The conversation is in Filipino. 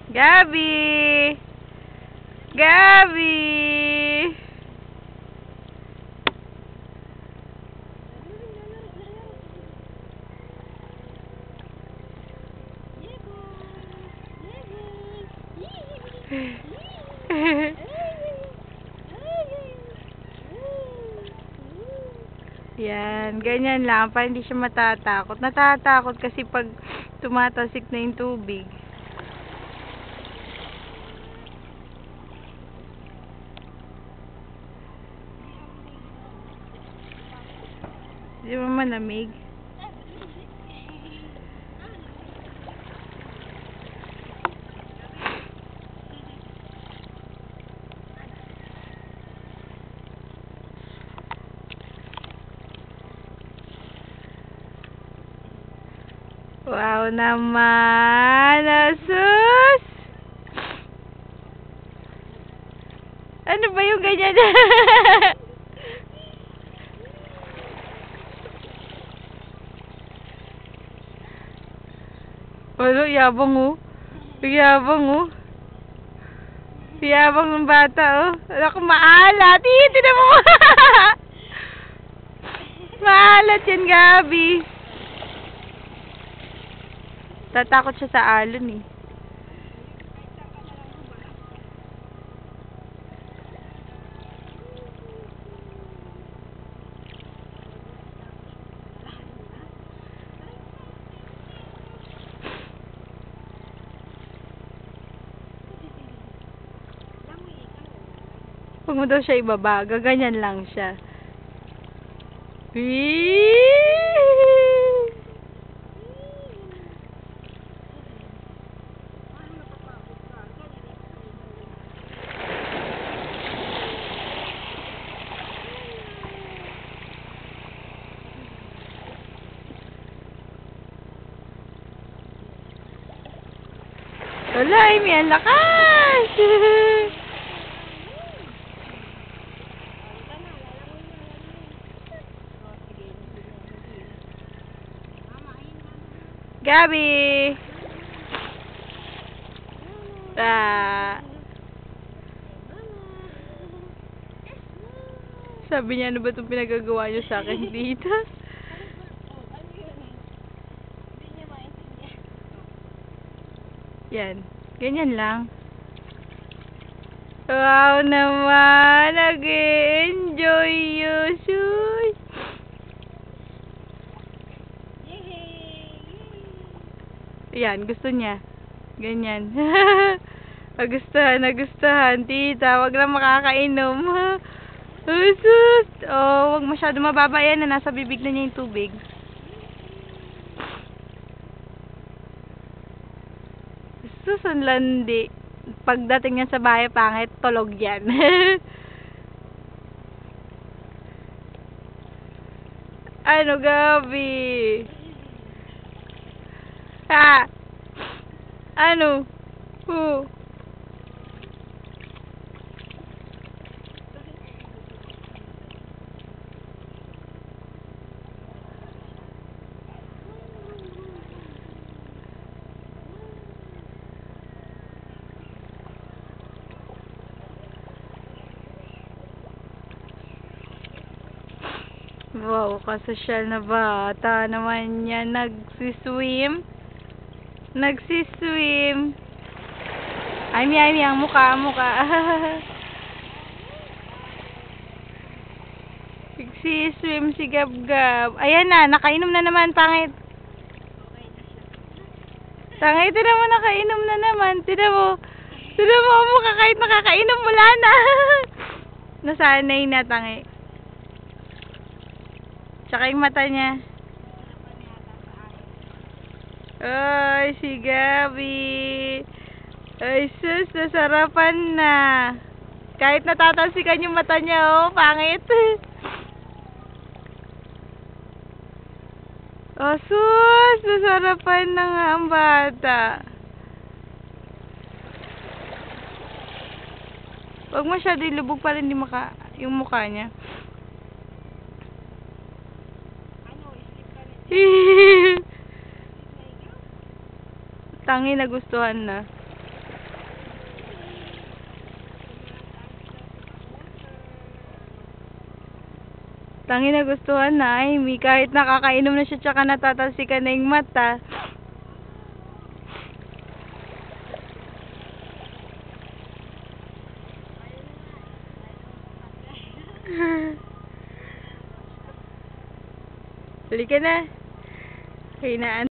Gabi! Gabi! Yan, ganyan lang para hindi siya matatakot. Natatakot kasi pag tumatasik na yung tubig. Di ba malamig? Wow naman! Asus! Ano ba yung ganyan? Wala, yabang oh. Yabang oh. Yabang ng bata oh. Wala kong maalat. Tinan mo. Maalat yan, Gabi. Tatakot siya sa alon eh. Huwag mo daw siya ibaba. Gaganyan lang siya. Wala, may ang lakas! Gabi! Sabi niya, ano ba itong pinagagawa niyo sa akin dito? Yan. Ganyan lang. Wow naman! Nag-enjoy yun! Sus! Yan, gusto niya. Ganyan. Nagustuhan. Tita, wag lang makakainom. Sus! Oh, wag masyado mababa yan na nasa bibig na niya yung tubig. Sus, ang landi. Pagdating niya sa bahay, pangit, tulog yan. Ano, Gabi? Ha? Ano? Wow, kasosyal na bata naman yan. Nagsiswim. Ay, ang mukha. Nagsiswim si Gab-Gab. Ayan na, nakainom na naman, pangit. Tangay, tinan mo, nakainom na naman. Tinan mo, ang mukha kahit nakakainom, wala na. Nasanay na, tangay. Tsaka yung mata niya. Ay, si Gabi. Ay, sus, nasarapan na. Kahit natatalsikan yung mata niya, oh, pangit. Oh, sus, nasarapan na nga ang bata. Huwag masyado ilubog para hindi yung mukha niya. Tangi, nagustuhan na. Tangi na gustuhan na, Amy. Kahit nakakainom na siya tsaka natatalsikan na yung mata. Halika na. Hinaan.